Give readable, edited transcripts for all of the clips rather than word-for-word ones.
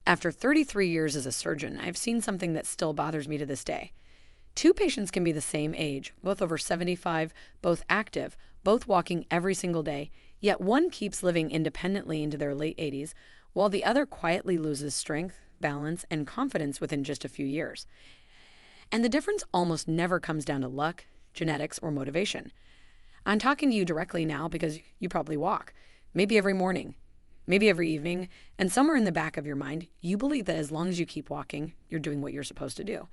After 33 years as a surgeon, I've seen something that still bothers me to this day. Two patients can be the same age, both over 75, both active, both walking every single day, yet one keeps living independently into their late 80s, while the other quietly loses strength, balance, and confidence within just a few years. And the difference almost never comes down to luck, genetics, or motivation. I'm talking to you directly now because you probably walk, maybe every morning, maybe every evening, and somewhere in the back of your mind, you believe that as long as you keep walking, you're doing what you're supposed to do.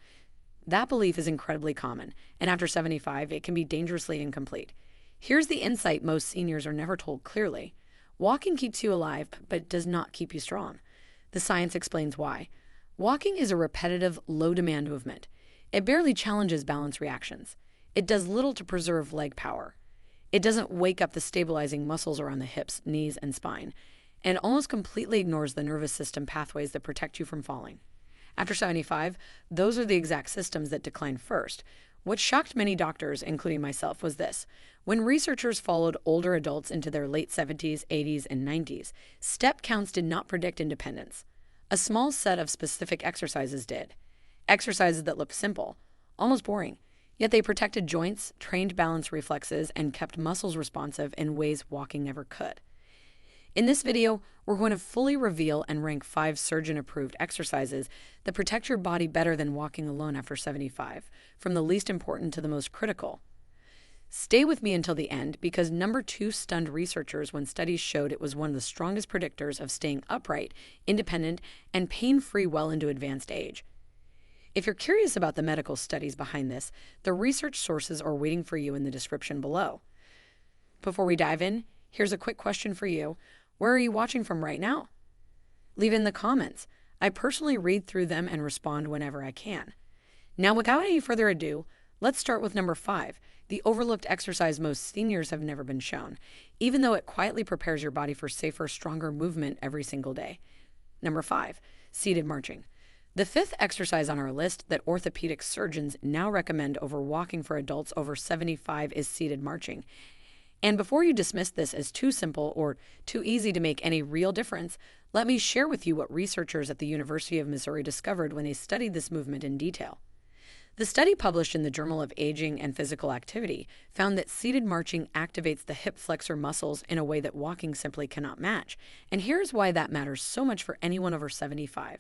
That belief is incredibly common, and after 75, it can be dangerously incomplete. Here's the insight most seniors are never told clearly. Walking keeps you alive, but it does not keep you strong. The science explains why. Walking is a repetitive, low-demand movement. It barely challenges balance reactions. It does little to preserve leg power. It doesn't wake up the stabilizing muscles around the hips, knees, and spine, and almost completely ignores the nervous system pathways that protect you from falling. After 75, those are the exact systems that decline first. What shocked many doctors, including myself, was this. When researchers followed older adults into their late 70s, 80s, and 90s, step counts did not predict independence. A small set of specific exercises did. Exercises that looked simple, almost boring, yet they protected joints, trained balance reflexes, and kept muscles responsive in ways walking never could. In this video, we're going to fully reveal and rank 5 surgeon-approved exercises that protect your body better than walking alone after 75, from the least important to the most critical. Stay with me until the end because number 2 stunned researchers when studies showed it was one of the strongest predictors of staying upright, independent, and pain-free well into advanced age. If you're curious about the medical studies behind this, the research sources are waiting for you in the description below. Before we dive in, here's a quick question for you. Where are you watching from right now? Leave it in the comments. I personally read through them and respond whenever I can. Now, without any further ado, let's start with number 5, the overlooked exercise most seniors have never been shown, even though it quietly prepares your body for safer, stronger movement every single day. Number 5, seated marching. The 5th exercise on our list that orthopedic surgeons now recommend over walking for adults over 75 is seated marching. And before you dismiss this as too simple or too easy to make any real difference, let me share with you what researchers at the University of Missouri discovered when they studied this movement in detail. The study published in the Journal of Aging and Physical Activity found that seated marching activates the hip flexor muscles in a way that walking simply cannot match. And here's why that matters so much for anyone over 75.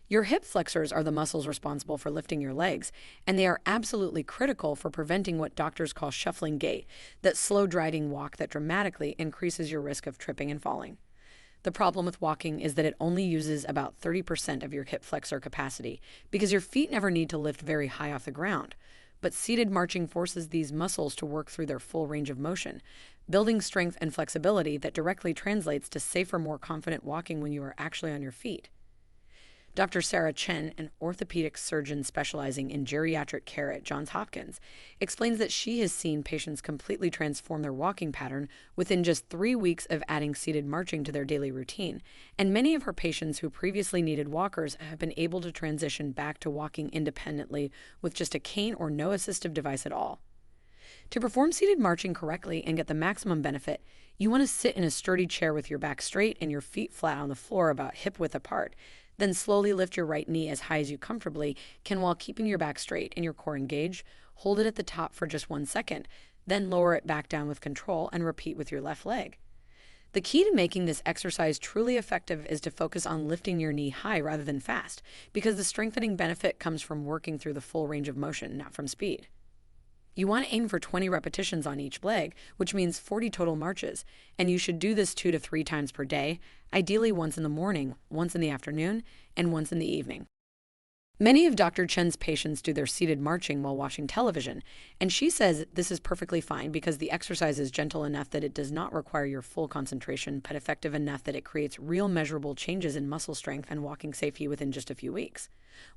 Your hip flexors are the muscles responsible for lifting your legs, and they are absolutely critical for preventing what doctors call shuffling gait, that slow driving walk that dramatically increases your risk of tripping and falling. The problem with walking is that it only uses about 30% of your hip flexor capacity because your feet never need to lift very high off the ground. But seated marching forces these muscles to work through their full range of motion, building strength and flexibility that directly translates to safer, more confident walking when you are actually on your feet. Dr. Sarah Chen, an orthopedic surgeon specializing in geriatric care at Johns Hopkins, explains that she has seen patients completely transform their walking pattern within just 3 weeks of adding seated marching to their daily routine, and many of her patients who previously needed walkers have been able to transition back to walking independently with just a cane or no assistive device at all. To perform seated marching correctly and get the maximum benefit, you want to sit in a sturdy chair with your back straight and your feet flat on the floor about hip-width apart. Then slowly lift your right knee as high as you comfortably can while keeping your back straight and your core engaged. Hold it at the top for just 1 second, then lower it back down with control and repeat with your left leg. The key to making this exercise truly effective is to focus on lifting your knee high rather than fast, because the strengthening benefit comes from working through the full range of motion, not from speed. You want to aim for 20 repetitions on each leg, which means 40 total marches, and you should do this 2 to 3 times per day, ideally once in the morning, once in the afternoon, and once in the evening. Many of Dr. Chen's patients do their seated marching while watching television, and she says this is perfectly fine because the exercise is gentle enough that it does not require your full concentration, but effective enough that it creates real measurable changes in muscle strength and walking safety within just a few weeks.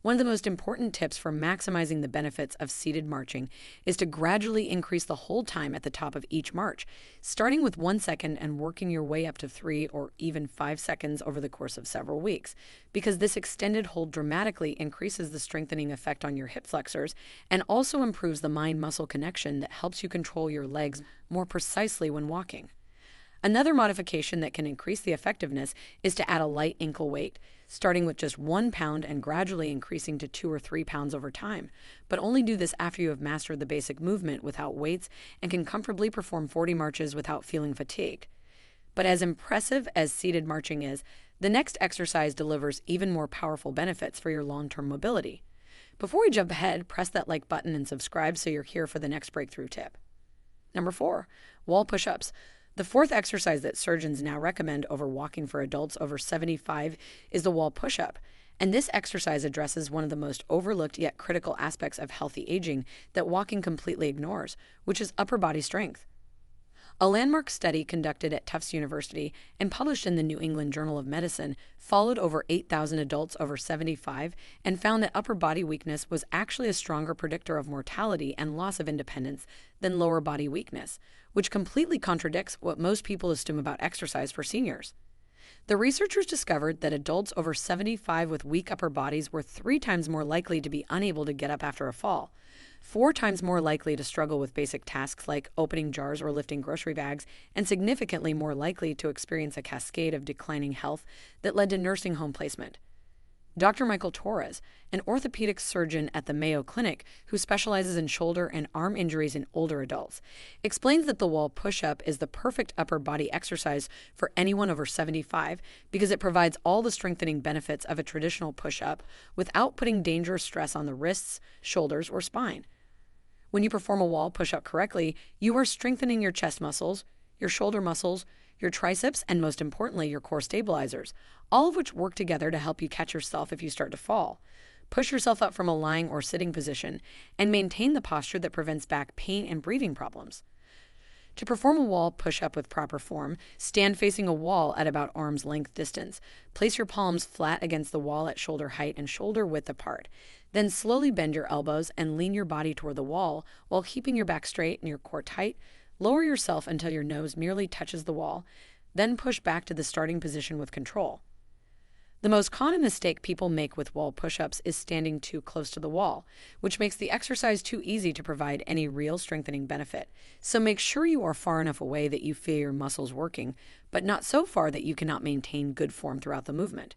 One of the most important tips for maximizing the benefits of seated marching is to gradually increase the hold time at the top of each march, starting with 1 second and working your way up to 3 or even 5 seconds over the course of several weeks, because this extended hold dramatically increases the strengthening effect on your hip flexors and also improves the mind-muscle connection that helps you control your legs more precisely when walking. Another modification that can increase the effectiveness is to add a light ankle weight. starting with just 1 pound and gradually increasing to 2 or 3 pounds over time. But only do this after you have mastered the basic movement without weights and can comfortably perform 40 marches without feeling fatigued. But as impressive as seated marching is, the next exercise delivers even more powerful benefits for your long-term mobility. Before we jump ahead, press that like button and subscribe so you're here for the next breakthrough tip. Number 4, wall push-ups. The fourth exercise that surgeons now recommend over walking for adults over 75 is the wall push-up. And this exercise addresses one of the most overlooked yet critical aspects of healthy aging that walking completely ignores, which is upper body strength. A landmark study conducted at Tufts University and published in the New England Journal of Medicine followed over 8,000 adults over 75 and found that upper body weakness was actually a stronger predictor of mortality and loss of independence than lower body weakness, which completely contradicts what most people assume about exercise for seniors. The researchers discovered that adults over 75 with weak upper bodies were 3 times more likely to be unable to get up after a fall, 4 times more likely to struggle with basic tasks like opening jars or lifting grocery bags, and significantly more likely to experience a cascade of declining health that led to nursing home placement. Dr. Michael Torres, an orthopedic surgeon at the Mayo Clinic who specializes in shoulder and arm injuries in older adults, explains that the wall push-up is the perfect upper body exercise for anyone over 75 because it provides all the strengthening benefits of a traditional push-up without putting dangerous stress on the wrists, shoulders, or spine. When you perform a wall push-up correctly, you are strengthening your chest muscles, your shoulder muscles, your triceps, and most importantly, your core stabilizers, all of which work together to help you catch yourself if you start to fall. Push yourself up from a lying or sitting position and maintain the posture that prevents back pain and breathing problems. To perform a wall push-up with proper form, stand facing a wall at about arm's length distance. Place your palms flat against the wall at shoulder height and shoulder width apart. Then slowly bend your elbows and lean your body toward the wall while keeping your back straight and your core tight. Lower yourself until your nose merely touches the wall, then push back to the starting position with control. The most common mistake people make with wall push-ups is standing too close to the wall, which makes the exercise too easy to provide any real strengthening benefit. So make sure you are far enough away that you feel your muscles working, but not so far that you cannot maintain good form throughout the movement.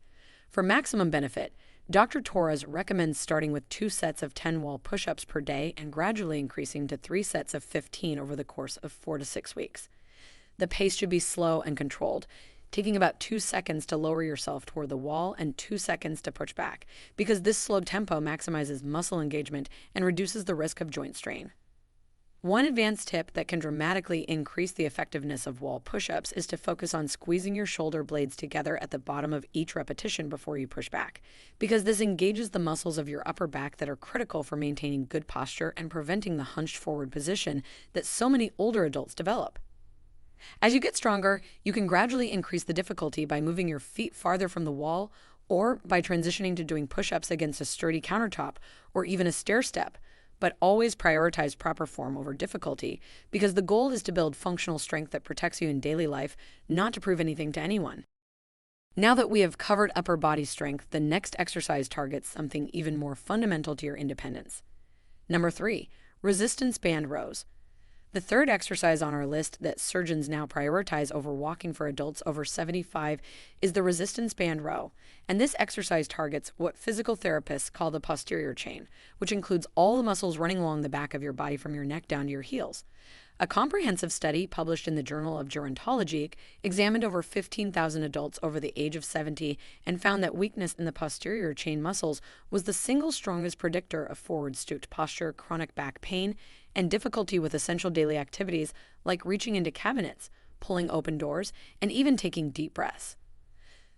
For maximum benefit, Dr. Torres recommends starting with 2 sets of 10 wall push-ups per day and gradually increasing to 3 sets of 15 over the course of 4 to 6 weeks. The pace should be slow and controlled, taking about 2 seconds to lower yourself toward the wall and 2 seconds to push back, because this slow tempo maximizes muscle engagement and reduces the risk of joint strain. One advanced tip that can dramatically increase the effectiveness of wall push-ups is to focus on squeezing your shoulder blades together at the bottom of each repetition before you push back, because this engages the muscles of your upper back that are critical for maintaining good posture and preventing the hunched forward position that so many older adults develop. As you get stronger, you can gradually increase the difficulty by moving your feet farther from the wall or by transitioning to doing push-ups against a sturdy countertop or even a stair step. But always prioritize proper form over difficulty, because the goal is to build functional strength that protects you in daily life, not to prove anything to anyone. Now that we have covered upper body strength, the next exercise targets something even more fundamental to your independence. Number 3, resistance band rows. The third exercise on our list that surgeons now prioritize over walking for adults over 75 is the resistance band row, and this exercise targets what physical therapists call the posterior chain, which includes all the muscles running along the back of your body from your neck down to your heels. A comprehensive study published in the Journal of Gerontology examined over 15,000 adults over the age of 70 and found that weakness in the posterior chain muscles was the single strongest predictor of forward stooped posture, chronic back pain, and difficulty with essential daily activities like reaching into cabinets, pulling open doors, and even taking deep breaths.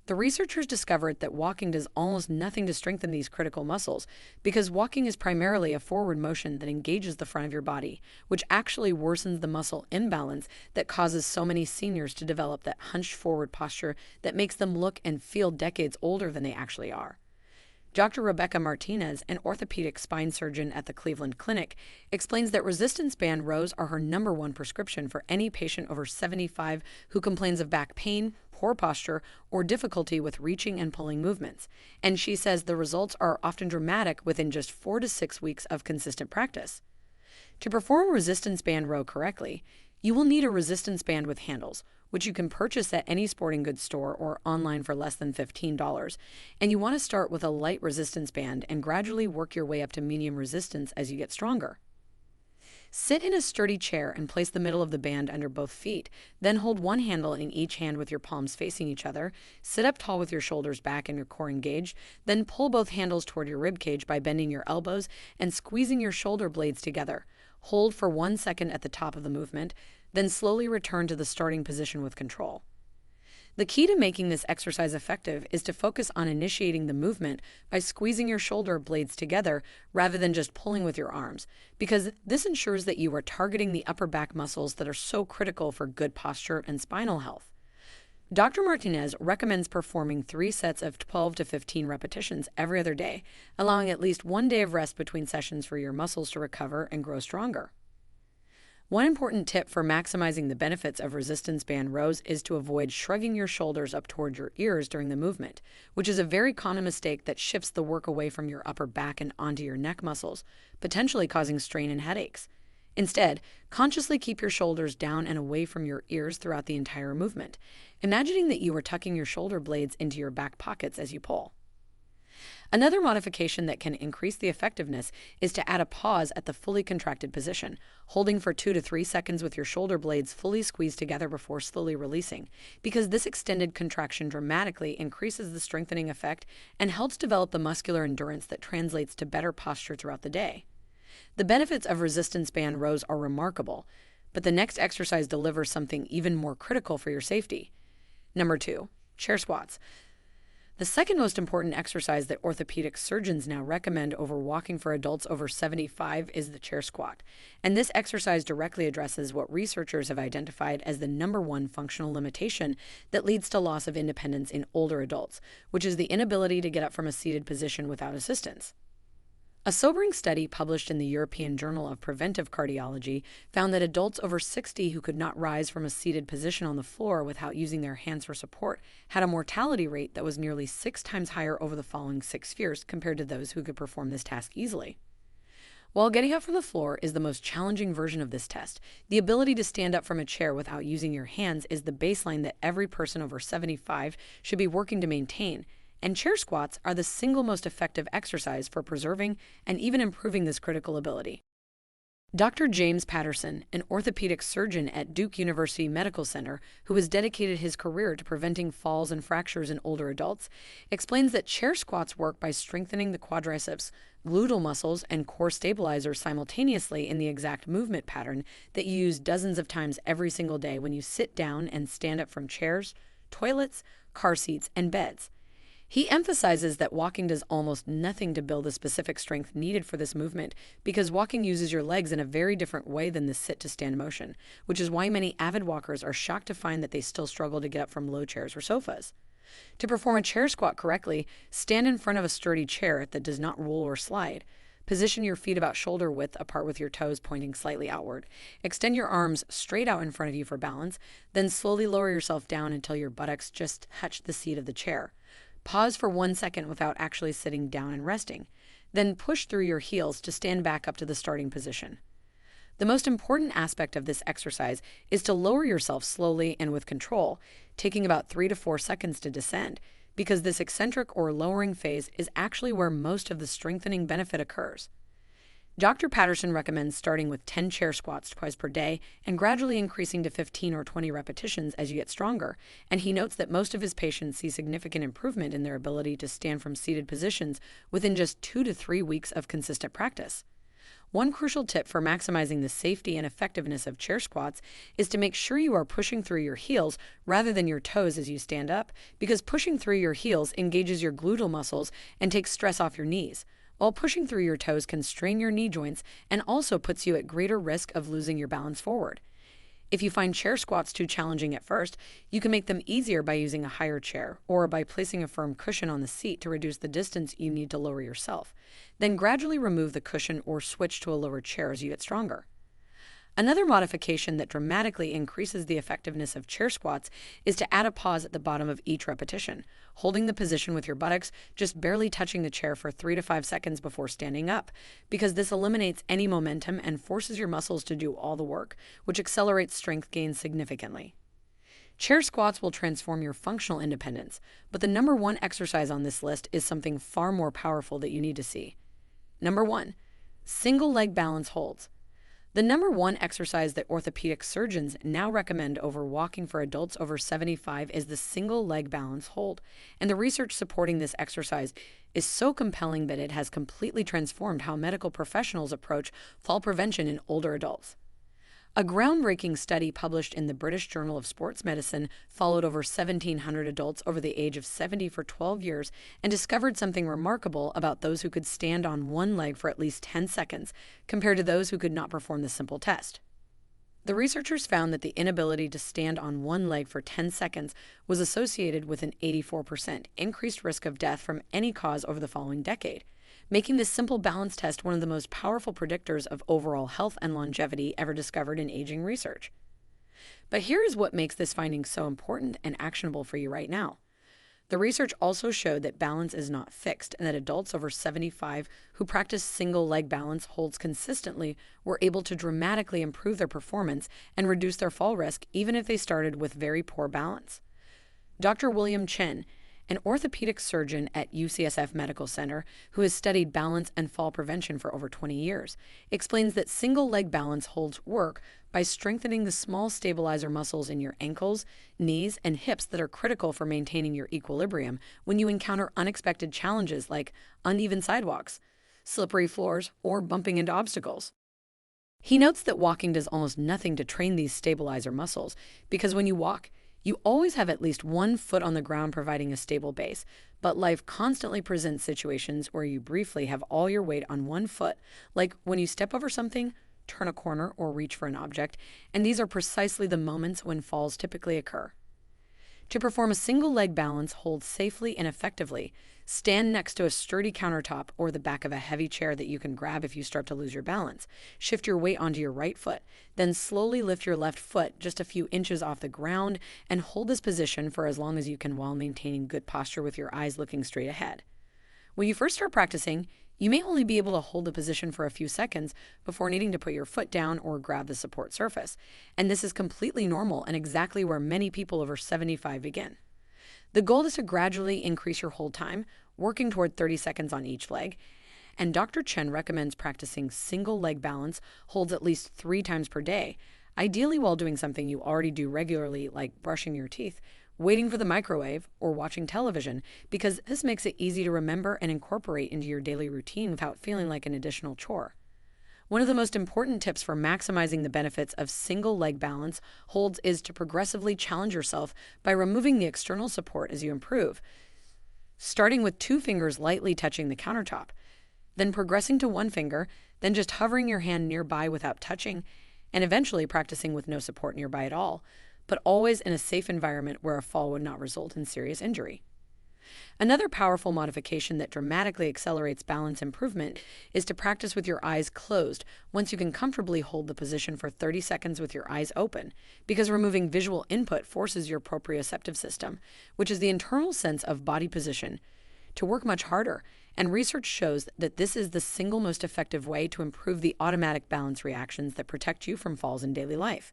The researchers discovered that walking does almost nothing to strengthen these critical muscles because walking is primarily a forward motion that engages the front of your body, which actually worsens the muscle imbalance that causes so many seniors to develop that hunched forward posture that makes them look and feel decades older than they actually are. Dr. Rebecca Martinez, an orthopedic spine surgeon at the Cleveland Clinic, explains that resistance band rows are her #1 prescription for any patient over 75 who complains of back pain, poor posture, or difficulty with reaching and pulling movements. And she says the results are often dramatic within just 4 to 6 weeks of consistent practice. To perform a resistance band row correctly, you will need a resistance band with handles, which you can purchase at any sporting goods store or online for less than $15. And you want to start with a light resistance band and gradually work your way up to medium resistance as you get stronger. Sit in a sturdy chair and place the middle of the band under both feet. Then hold one handle in each hand with your palms facing each other. Sit up tall with your shoulders back and your core engaged. Then pull both handles toward your rib cage by bending your elbows and squeezing your shoulder blades together. Hold for 1 second at the top of the movement, then slowly return to the starting position with control. The key to making this exercise effective is to focus on initiating the movement by squeezing your shoulder blades together rather than just pulling with your arms, because this ensures that you are targeting the upper back muscles that are so critical for good posture and spinal health. Dr. Martinez recommends performing 3 sets of 12 to 15 repetitions every other day, allowing at least 1 day of rest between sessions for your muscles to recover and grow stronger. One important tip for maximizing the benefits of resistance band rows is to avoid shrugging your shoulders up toward your ears during the movement, which is a very common mistake that shifts the work away from your upper back and onto your neck muscles, potentially causing strain and headaches. Instead, consciously keep your shoulders down and away from your ears throughout the entire movement, imagining that you are tucking your shoulder blades into your back pockets as you pull. Another modification that can increase the effectiveness is to add a pause at the fully contracted position, holding for 2 to 3 seconds with your shoulder blades fully squeezed together before slowly releasing, because this extended contraction dramatically increases the strengthening effect and helps develop the muscular endurance that translates to better posture throughout the day. The benefits of resistance band rows are remarkable, but the next exercise delivers something even more critical for your safety. Number 2, chair squats. The second most important exercise that orthopedic surgeons now recommend over walking for adults over 75 is the chair squat. And this exercise directly addresses what researchers have identified as the number one functional limitation that leads to loss of independence in older adults, which is the inability to get up from a seated position without assistance. A sobering study published in the European Journal of Preventive Cardiology found that adults over 60 who could not rise from a seated position on the floor without using their hands for support had a mortality rate that was nearly 6 times higher over the following 6 years compared to those who could perform this task easily. While getting up from the floor is the most challenging version of this test, the ability to stand up from a chair without using your hands is the baseline that every person over 75 should be working to maintain. And chair squats are the single most effective exercise for preserving and even improving this critical ability. Dr. James Patterson, an orthopedic surgeon at Duke University Medical Center who has dedicated his career to preventing falls and fractures in older adults, explains that chair squats work by strengthening the quadriceps, gluteal muscles, and core stabilizers simultaneously in the exact movement pattern that you use dozens of times every single day when you sit down and stand up from chairs, toilets, car seats, and beds. He emphasizes that walking does almost nothing to build the specific strength needed for this movement because walking uses your legs in a very different way than the sit-to-stand motion, which is why many avid walkers are shocked to find that they still struggle to get up from low chairs or sofas. To perform a chair squat correctly, stand in front of a sturdy chair that does not roll or slide. Position your feet about shoulder width apart with your toes pointing slightly outward. Extend your arms straight out in front of you for balance, then slowly lower yourself down until your buttocks just touch the seat of the chair. Pause for 1 second without actually sitting down and resting. Then push through your heels to stand back up to the starting position. The most important aspect of this exercise is to lower yourself slowly and with control, taking about 3 to 4 seconds to descend, because this eccentric or lowering phase is actually where most of the strengthening benefit occurs. Dr. Patterson recommends starting with 10 chair squats twice per day and gradually increasing to 15 or 20 repetitions as you get stronger, and he notes that most of his patients see significant improvement in their ability to stand from seated positions within just 2 to 3 weeks of consistent practice. One crucial tip for maximizing the safety and effectiveness of chair squats is to make sure you are pushing through your heels rather than your toes as you stand up, because pushing through your heels engages your gluteal muscles and takes stress off your knees, while pushing through your toes can strain your knee joints and also puts you at greater risk of losing your balance forward. If you find chair squats too challenging at first, you can make them easier by using a higher chair or by placing a firm cushion on the seat to reduce the distance you need to lower yourself. Then gradually remove the cushion or switch to a lower chair as you get stronger. Another modification that dramatically increases the effectiveness of chair squats is to add a pause at the bottom of each repetition, holding the position with your buttocks just barely touching the chair for 3 to 5 seconds before standing up, because this eliminates any momentum and forces your muscles to do all the work, which accelerates strength gains significantly. Chair squats will transform your functional independence, but the number one exercise on this list is something far more powerful that you need to see. Number 1, single leg balance holds. The number one exercise that orthopedic surgeons now recommend over walking for adults over 75 is the single leg balance hold. And the research supporting this exercise is so compelling that it has completely transformed how medical professionals approach fall prevention in older adults. A groundbreaking study published in the British Journal of Sports Medicine followed over 1,700 adults over the age of 70 for 12 years and discovered something remarkable about those who could stand on one leg for at least 10 seconds compared to those who could not perform the simple test. The researchers found that the inability to stand on one leg for 10 seconds was associated with an 84% increased risk of death from any cause over the following decade, making this simple balance test one of the most powerful predictors of overall health and longevity ever discovered in aging research. But here is what makes this finding so important and actionable for you right now. The research also showed that balance is not fixed and that adults over 75 who practice single leg balance holds consistently were able to dramatically improve their performance and reduce their fall risk even if they started with very poor balance. Dr. William Chen, an orthopedic surgeon at UCSF Medical Center who has studied balance and fall prevention for over 20 years, explains that single leg balance holds work by strengthening the small stabilizer muscles in your ankles, knees, and hips that are critical for maintaining your equilibrium when you encounter unexpected challenges like uneven sidewalks, slippery floors, or bumping into obstacles. He notes that walking does almost nothing to train these stabilizer muscles because when you walk, you always have at least one foot on the ground providing a stable base, but life constantly presents situations where you briefly have all your weight on one foot, like when you step over something, turn a corner, or reach for an object, and these are precisely the moments when falls typically occur. To perform a single leg balance hold safely and effectively, stand next to a sturdy countertop or the back of a heavy chair that you can grab if you start to lose your balance. Shift your weight onto your right foot, then slowly lift your left foot just a few inches off the ground and hold this position for as long as you can while maintaining good posture with your eyes looking straight ahead. When you first start practicing, you may only be able to hold the position for a few seconds before needing to put your foot down or grab the support surface, and this is completely normal and exactly where many people over 75 begin. The goal is to gradually increase your hold time, working toward 30 seconds on each leg, and Dr. Chen recommends practicing single leg balance holds at least 3 times per day, ideally while doing something you already do regularly like brushing your teeth, waiting for the microwave, or watching television, because this makes it easy to remember and incorporate into your daily routine without feeling like an additional chore. One of the most important tips for maximizing the benefits of single leg balance holds is to progressively challenge yourself by removing the external support as you improve, starting with 2 fingers lightly touching the countertop, then progressing to 1 finger, then just hovering your hand nearby without touching, and eventually practicing with no support nearby at all, but always in a safe environment where a fall would not result in serious injury. Another powerful modification that dramatically accelerates balance improvement is to practice with your eyes closed once you can comfortably hold the position for 30 seconds with your eyes open, because removing visual input forces your proprioceptive system, which is the internal sense of body position, to work much harder, and research shows that this is the single most effective way to improve the automatic balance reactions that protect you from falls in daily life.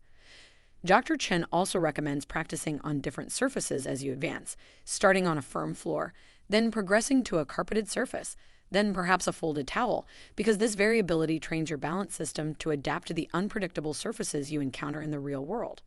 Dr. Chen also recommends practicing on different surfaces as you advance, starting on a firm floor, then progressing to a carpeted surface, then perhaps a folded towel, because this variability trains your balance system to adapt to the unpredictable surfaces you encounter in the real world.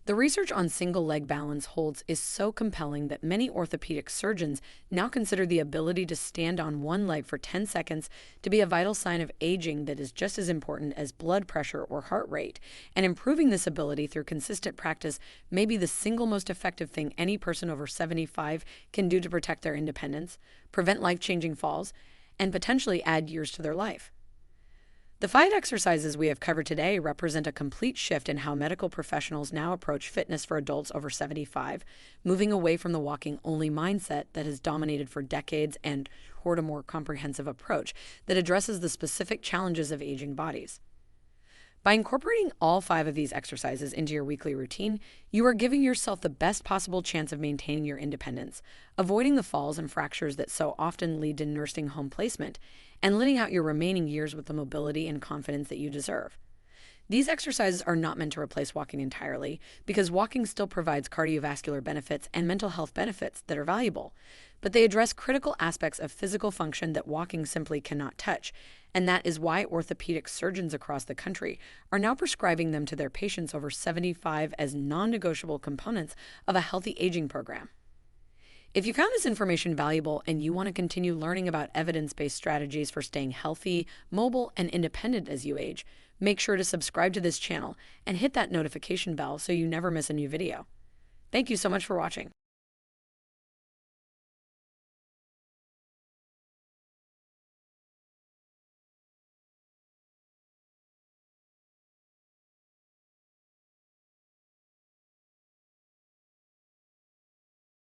The research on single leg balance holds is so compelling that many orthopedic surgeons now consider the ability to stand on one leg for 10 seconds to be a vital sign of aging that is just as important as blood pressure or heart rate, and improving this ability through consistent practice may be the single most effective thing any person over 75 can do to protect their independence, prevent life-changing falls, and potentially add years to their life. The 5 exercises we have covered today represent a complete shift in how medical professionals now approach fitness for adults over 75, moving away from the walking-only mindset that has dominated for decades and toward a more comprehensive approach that addresses the specific challenges of aging bodies. By incorporating all 5 of these exercises into your weekly routine, you are giving yourself the best possible chance of maintaining your independence, avoiding the falls and fractures that so often lead to nursing home placement, and living out your remaining years with the mobility and confidence that you deserve. These exercises are not meant to replace walking entirely because walking still provides cardiovascular benefits and mental health benefits that are valuable, but they address critical aspects of physical function that walking simply cannot touch, and that is why orthopedic surgeons across the country are now prescribing them to their patients over 75 as non-negotiable components of a healthy aging program. If you found this information valuable and you want to continue learning about evidence-based strategies for staying healthy, mobile, and independent as you age, make sure to subscribe to this channel and hit that notification bell so you never miss a new video. Thank you so much for watching.